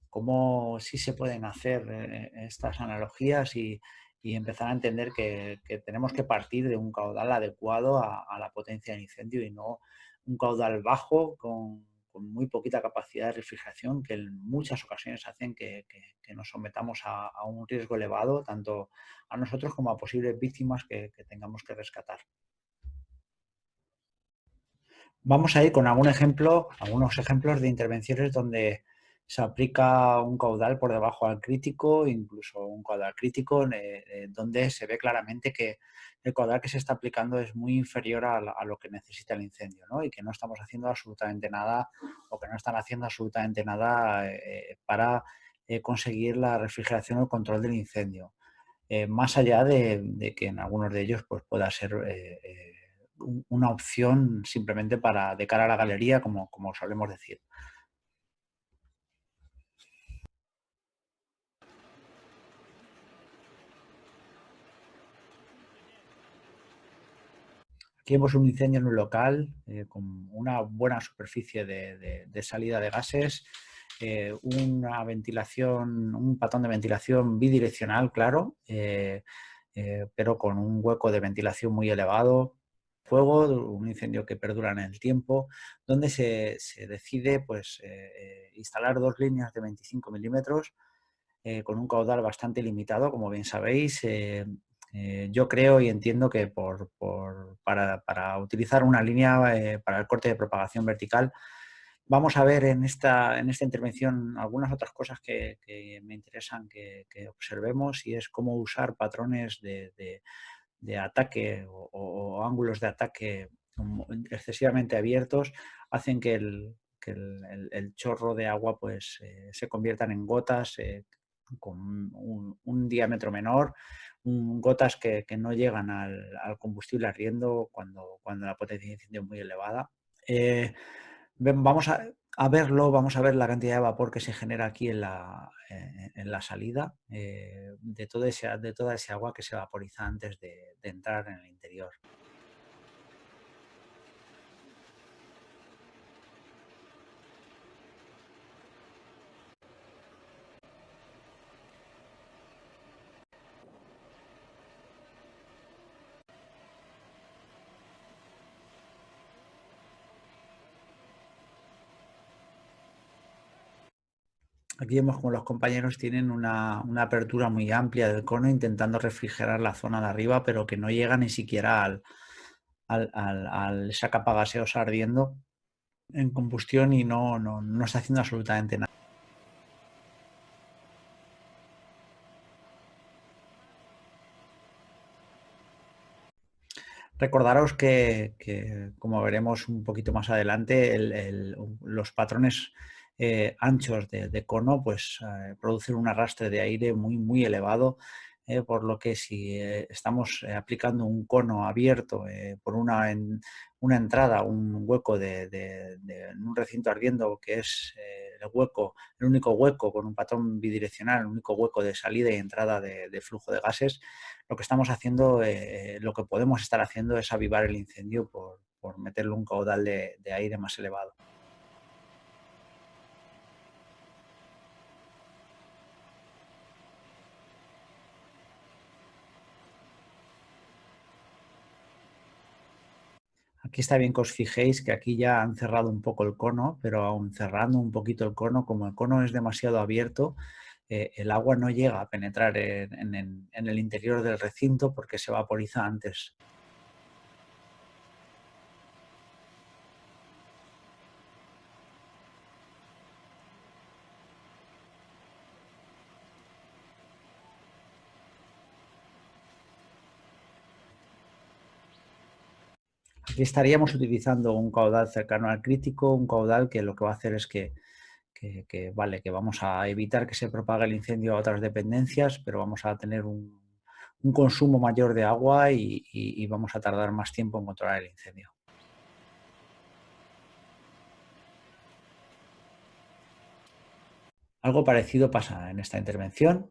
cómo sí se pueden hacer estas analogías y empezar a entender que tenemos que partir de un caudal adecuado a la potencia del incendio y no un caudal bajo con muy poquita capacidad de refrigeración, que en muchas ocasiones hacen que nos sometamos a un riesgo elevado, tanto a nosotros como a posibles víctimas que tengamos que rescatar. Vamos a ir con algunos ejemplos de intervenciones donde se aplica un caudal por debajo al crítico, incluso un caudal crítico, donde se ve claramente que el caudal que se está aplicando es muy inferior a lo que necesita el incendio, ¿no? Y que no estamos haciendo absolutamente nada o que no están haciendo absolutamente nada para conseguir la refrigeración o el control del incendio. Más allá de que en algunos de ellos pues, pueda ser una opción simplemente de cara a la galería, como solemos decir. Aquí vemos un incendio en un local con una buena superficie de salida de gases, una ventilación, un patrón de ventilación bidireccional, claro, pero con un hueco de ventilación muy elevado. Fuego, un incendio que perdura en el tiempo, donde se decide pues, instalar 2 líneas de 25 milímetros con un caudal bastante limitado, como bien sabéis. Yo creo y entiendo que para utilizar una línea para el corte de propagación vertical, vamos a ver en esta intervención algunas otras cosas que me interesan que observemos, y es cómo usar patrones de ataque o ángulos de ataque excesivamente abiertos hacen que el chorro de agua pues, se conviertan en gotas con un diámetro menor, gotas que no llegan al combustible ardiendo cuando la potencia de incendio es muy elevada. Vamos a verlo, vamos a ver la cantidad de vapor que se genera aquí en la salida de toda ese agua que se vaporiza antes de entrar en el interior. Aquí vemos como los compañeros tienen una apertura muy amplia del cono intentando refrigerar la zona de arriba, pero que no llega ni siquiera a esa capa gaseosa ardiendo en combustión y no está haciendo absolutamente nada. Recordaros que, como veremos un poquito más adelante, los patrones anchos de cono pues, producen un arrastre de aire muy elevado, por lo que si estamos aplicando un cono abierto por una entrada, un hueco en un recinto ardiendo, que es el único hueco con un patrón bidireccional, el único hueco de salida y entrada de flujo de gases, lo que estamos haciendo, lo que podemos estar haciendo es avivar el incendio por meterle un caudal de aire más elevado. Aquí está bien que os fijéis que aquí ya han cerrado un poco el cono, pero aún cerrando un poquito el cono, como el cono es demasiado abierto, el agua no llega a penetrar en el interior del recinto porque se vaporiza antes. Aquí estaríamos utilizando un caudal cercano al crítico, un caudal que lo que va a hacer es vale, que vamos a evitar que se propague el incendio a otras dependencias, pero vamos a tener un consumo mayor de agua y vamos a tardar más tiempo en controlar el incendio. Algo parecido pasa en esta intervención.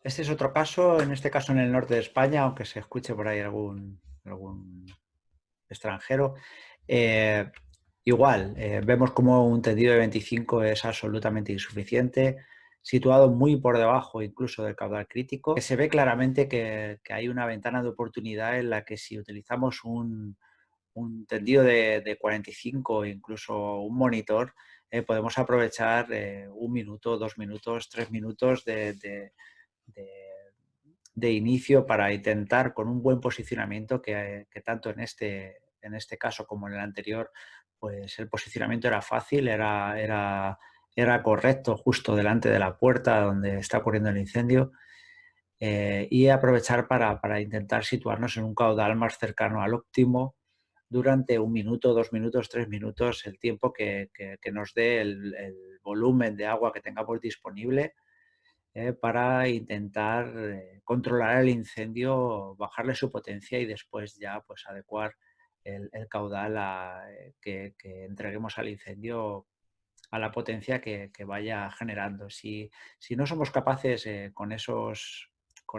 Este es otro caso, en este caso en el norte de España, aunque se escuche por ahí algún extranjero. Eh, Igual, vemos como un tendido de 25 es absolutamente insuficiente, situado muy por debajo incluso del caudal crítico, que se ve claramente que hay una ventana de oportunidad en la que si utilizamos un tendido de 45 o incluso un monitor, podemos aprovechar 1 minuto, 2 minutos, 3 minutos de- de inicio para intentar con un buen posicionamiento que tanto en este caso como en el anterior, pues el posicionamiento era fácil, era correcto justo delante de la puerta donde está ocurriendo el incendio. y aprovechar para intentar situarnos en un caudal más cercano al óptimo durante 1 minuto, 2 minutos, 3 minutos, el tiempo que nos dé el volumen de agua que tengamos disponible, para intentar controlar el incendio, bajarle su potencia y después ya pues adecuar el caudal que entreguemos al incendio a la potencia que vaya generando. Si no somos capaces con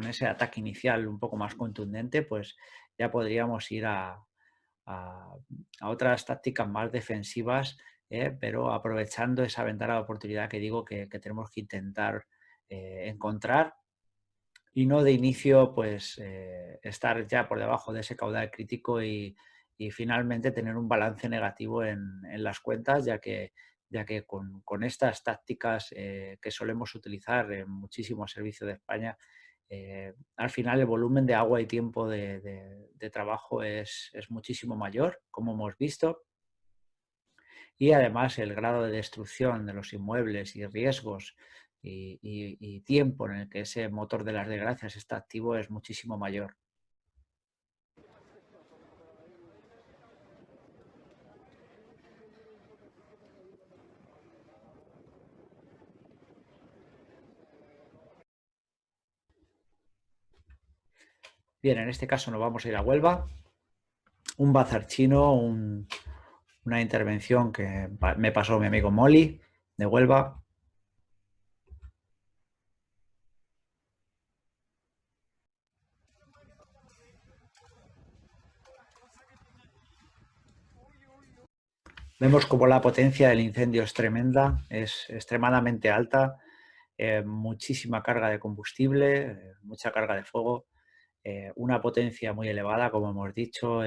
ese ataque inicial un poco más contundente, pues ya podríamos ir a- a otras tácticas más defensivas, pero aprovechando esa ventana de oportunidad que digo que tenemos que intentar encontrar y no de inicio pues estar ya por debajo de ese caudal crítico y finalmente tener un balance negativo en las cuentas, ya que con estas tácticas que solemos utilizar en muchísimos servicios de España, al final el volumen de agua y tiempo de trabajo es muchísimo mayor, como hemos visto, y además el grado de destrucción de los inmuebles y riesgos y tiempo en el que ese motor de las desgracias está activo es muchísimo mayor. Bien, en este caso nos vamos a ir a Huelva, un bazar chino, una intervención que me pasó mi amigo Molly de Huelva. Vemos como la potencia del incendio es tremenda, es extremadamente alta, muchísima carga de combustible, mucha carga de fuego, una potencia muy elevada, como hemos dicho,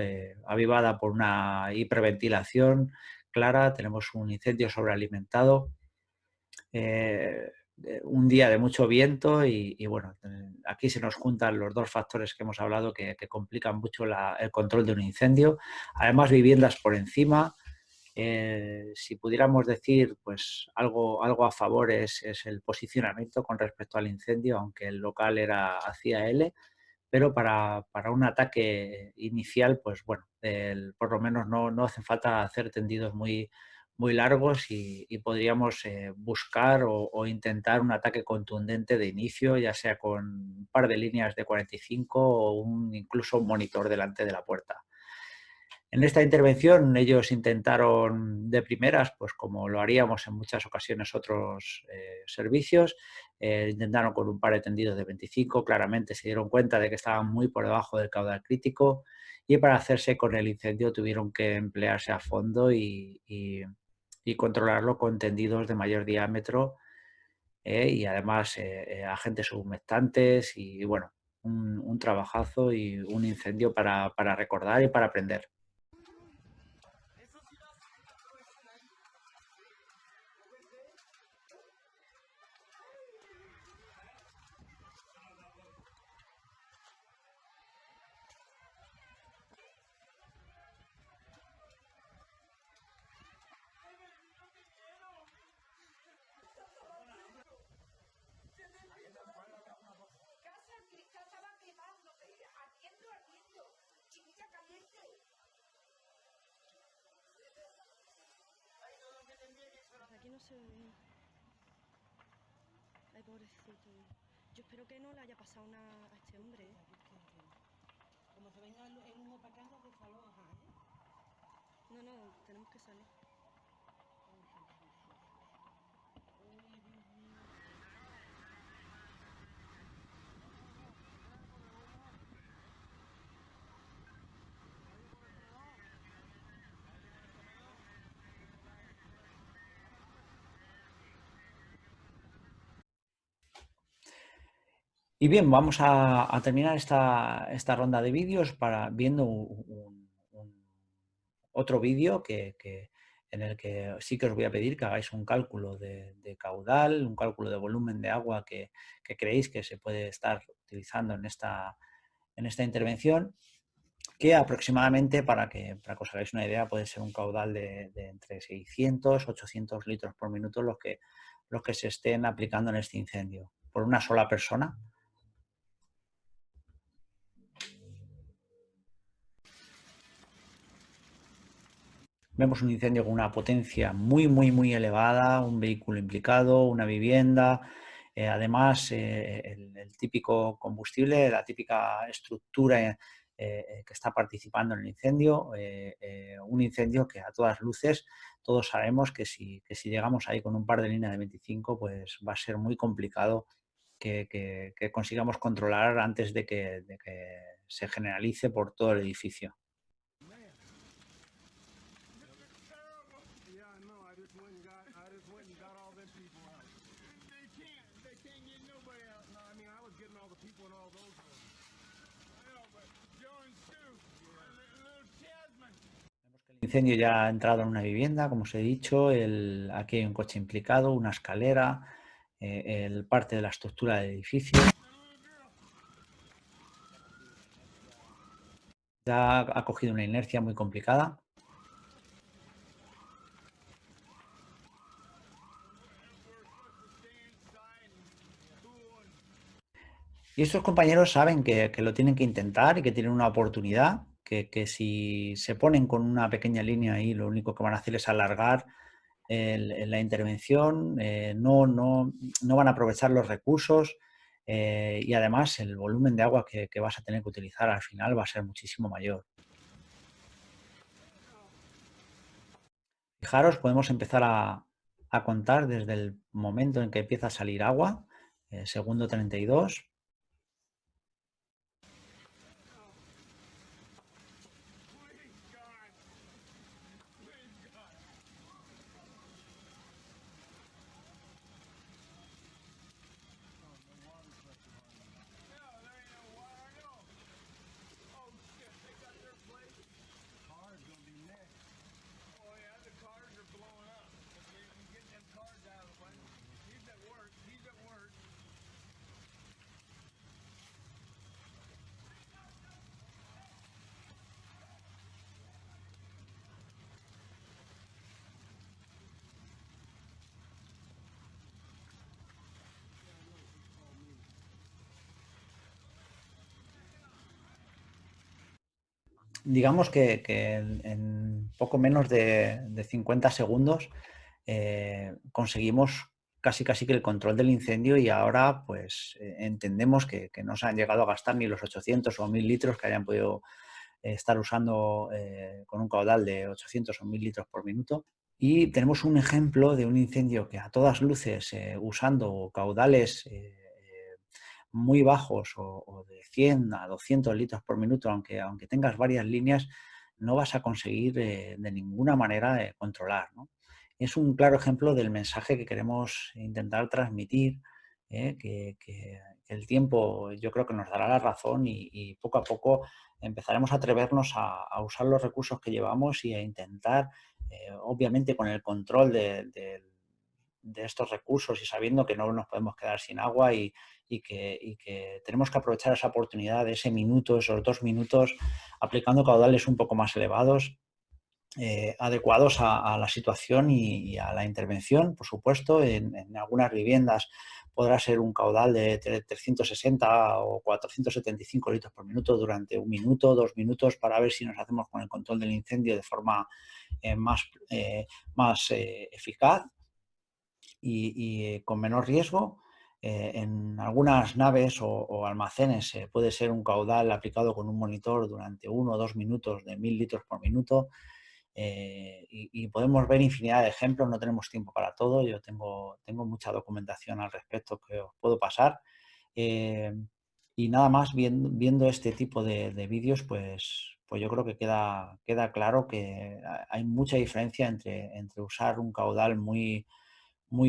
avivada por una hiperventilación clara. Tenemos un incendio sobrealimentado, un día de mucho viento y bueno, aquí se nos juntan los dos factores que hemos hablado que complican mucho el control de un incendio. Además, viviendas por encima. Si pudiéramos decir pues algo a favor es el posicionamiento con respecto al incendio, aunque el local hacía L, pero para un ataque inicial, pues bueno, por lo menos no hace falta hacer tendidos muy largos y podríamos buscar o intentar un ataque contundente de inicio, ya sea con un par de líneas de 45 o incluso un monitor delante de la puerta. En esta intervención ellos intentaron de primeras, pues como lo haríamos en muchas ocasiones otros servicios, intentaron con un par de tendidos de 25, claramente se dieron cuenta de que estaban muy por debajo del caudal crítico y para hacerse con el incendio tuvieron que emplearse a fondo y controlarlo con tendidos de mayor diámetro y además agentes humectantes y bueno, un trabajazo y un incendio para recordar y para aprender. Aquí no se ve bien. Ay, pobrecito. Yo espero que no le haya pasado nada a este hombre. Como se venga el humo para acá, nos desaloja, ¿eh? No, tenemos que salir. Y bien, vamos a terminar esta ronda de vídeos viendo otro vídeo en el que sí que os voy a pedir que hagáis un cálculo de caudal, un cálculo de volumen de agua que creéis que se puede estar utilizando en esta intervención, que aproximadamente, para que os hagáis una idea, puede ser un caudal de entre 600 800 litros por minuto los que se estén aplicando en este incendio por una sola persona. vemos un incendio con una potencia muy elevada, un vehículo implicado, una vivienda, además el típico combustible, la típica estructura que está participando en el incendio, un incendio que a todas luces todos sabemos que si llegamos ahí con un par de líneas de 25, pues va a ser muy complicado que consigamos controlar antes de que se generalice por todo el edificio. El incendio ya ha entrado en una vivienda, como os he dicho, aquí hay un coche implicado, una escalera, parte de la estructura del edificio. Ya ha cogido una inercia muy complicada. Y estos compañeros saben que lo tienen que intentar y que tienen una oportunidad, que si se ponen con una pequeña línea ahí, lo único que van a hacer es alargar la intervención, no van a aprovechar los recursos y además el volumen de agua que vas a tener que utilizar al final va a ser muchísimo mayor. Fijaros, podemos empezar a contar desde el momento en que empieza a salir agua, segundo 32. Digamos que en poco menos de 50 segundos conseguimos casi que el control del incendio y ahora pues entendemos que no se han llegado a gastar ni los 800 o 1000 litros que hayan podido estar usando con un caudal de 800 o 1000 litros por minuto. Y tenemos un ejemplo de un incendio que a todas luces, usando caudales muy bajos o de 100 a 200 litros por minuto, aunque tengas varias líneas, no vas a conseguir de ninguna manera controlar, ¿no? Es un claro ejemplo del mensaje que queremos intentar transmitir, que el tiempo yo creo que nos dará la razón y poco a poco empezaremos a atrevernos a usar los recursos que llevamos y a intentar, obviamente con el control de estos recursos y sabiendo que no nos podemos quedar sin agua y que tenemos que aprovechar esa oportunidad de ese minuto, esos 2 minutos, aplicando caudales un poco más elevados, adecuados a la situación y a la intervención. Por supuesto, en algunas viviendas podrá ser un caudal de 360 o 475 litros por minuto durante 1 minuto, 2 minutos, para ver si nos hacemos con el control del incendio de forma más eficaz y con menor riesgo. En algunas naves o almacenes puede ser un caudal aplicado con un monitor durante 1 o 2 minutos de 1000 litros por minuto. Y podemos ver infinidad de ejemplos, no tenemos tiempo para todo, yo tengo mucha documentación al respecto que os puedo pasar. Y nada más, viendo este tipo de vídeos, pues yo creo que queda claro que hay mucha diferencia entre usar un caudal muy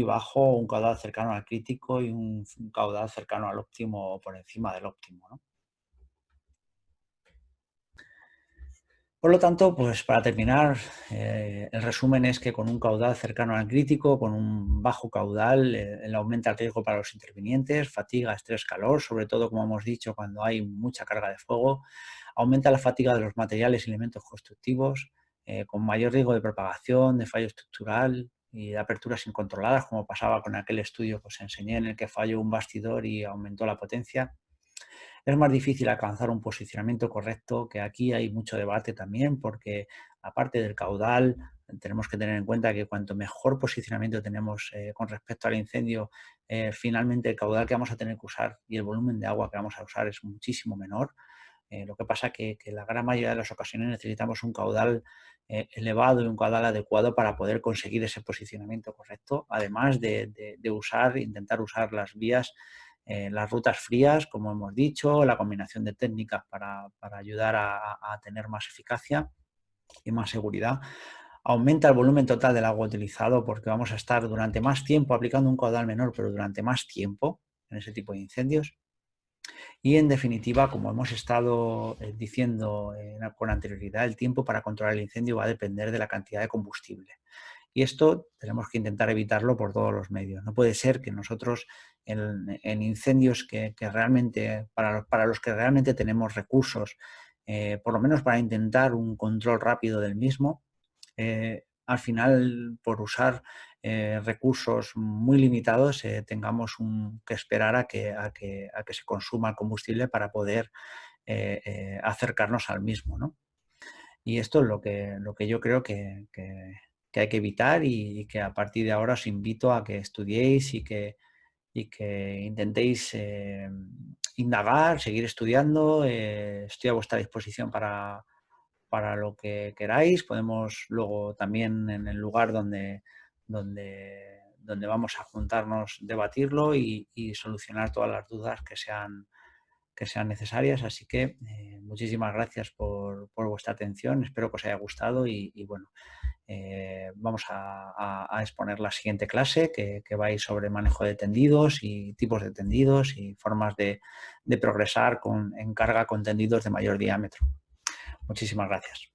bajo, un caudal cercano al crítico y un caudal cercano al óptimo o por encima del óptimo, ¿no? Por lo tanto, pues para terminar, el resumen es que con un caudal cercano al crítico, con un bajo caudal, aumenta el riesgo para los intervinientes, fatiga, estrés, calor, sobre todo, como hemos dicho, cuando hay mucha carga de fuego, aumenta la fatiga de los materiales y elementos constructivos, con mayor riesgo de propagación, de fallo estructural y de aperturas incontroladas, como pasaba con aquel estudio que os enseñé en el que falló un bastidor y aumentó la potencia. Es más difícil alcanzar un posicionamiento correcto, que aquí hay mucho debate también, porque aparte del caudal, tenemos que tener en cuenta que cuanto mejor posicionamiento tenemos con respecto al incendio, finalmente el caudal que vamos a tener que usar y el volumen de agua que vamos a usar es muchísimo menor. Lo que pasa que la gran mayoría de las ocasiones necesitamos un caudal elevado y un caudal adecuado para poder conseguir ese posicionamiento correcto, además de intentar usar las vías, las rutas frías, como hemos dicho, la combinación de técnicas para ayudar a tener más eficacia y más seguridad. Aumenta el volumen total del agua utilizado porque vamos a estar durante más tiempo aplicando un caudal menor, pero durante más tiempo en ese tipo de incendios. Y en definitiva, como hemos estado diciendo con anterioridad, el tiempo para controlar el incendio va a depender de la cantidad de combustible. Y esto tenemos que intentar evitarlo por todos los medios. No puede ser que nosotros en incendios que realmente, para los que realmente tenemos recursos, por lo menos para intentar un control rápido del mismo, al final, por usar recursos muy limitados, tengamos que esperar a que se consuma el combustible para poder acercarnos al mismo, ¿no? Y esto es lo que yo creo que hay que evitar y que a partir de ahora os invito a que estudiéis y que intentéis indagar, seguir estudiando. Estoy a vuestra disposición para lo que queráis. Podemos luego también en el lugar donde vamos a juntarnos, debatirlo y solucionar todas las dudas que sean necesarias. Así que muchísimas gracias por vuestra atención. Espero que os haya gustado y bueno, vamos a exponer la siguiente clase que va a ir sobre manejo de tendidos y tipos de tendidos y formas de progresar en carga con tendidos de mayor diámetro. Muchísimas gracias.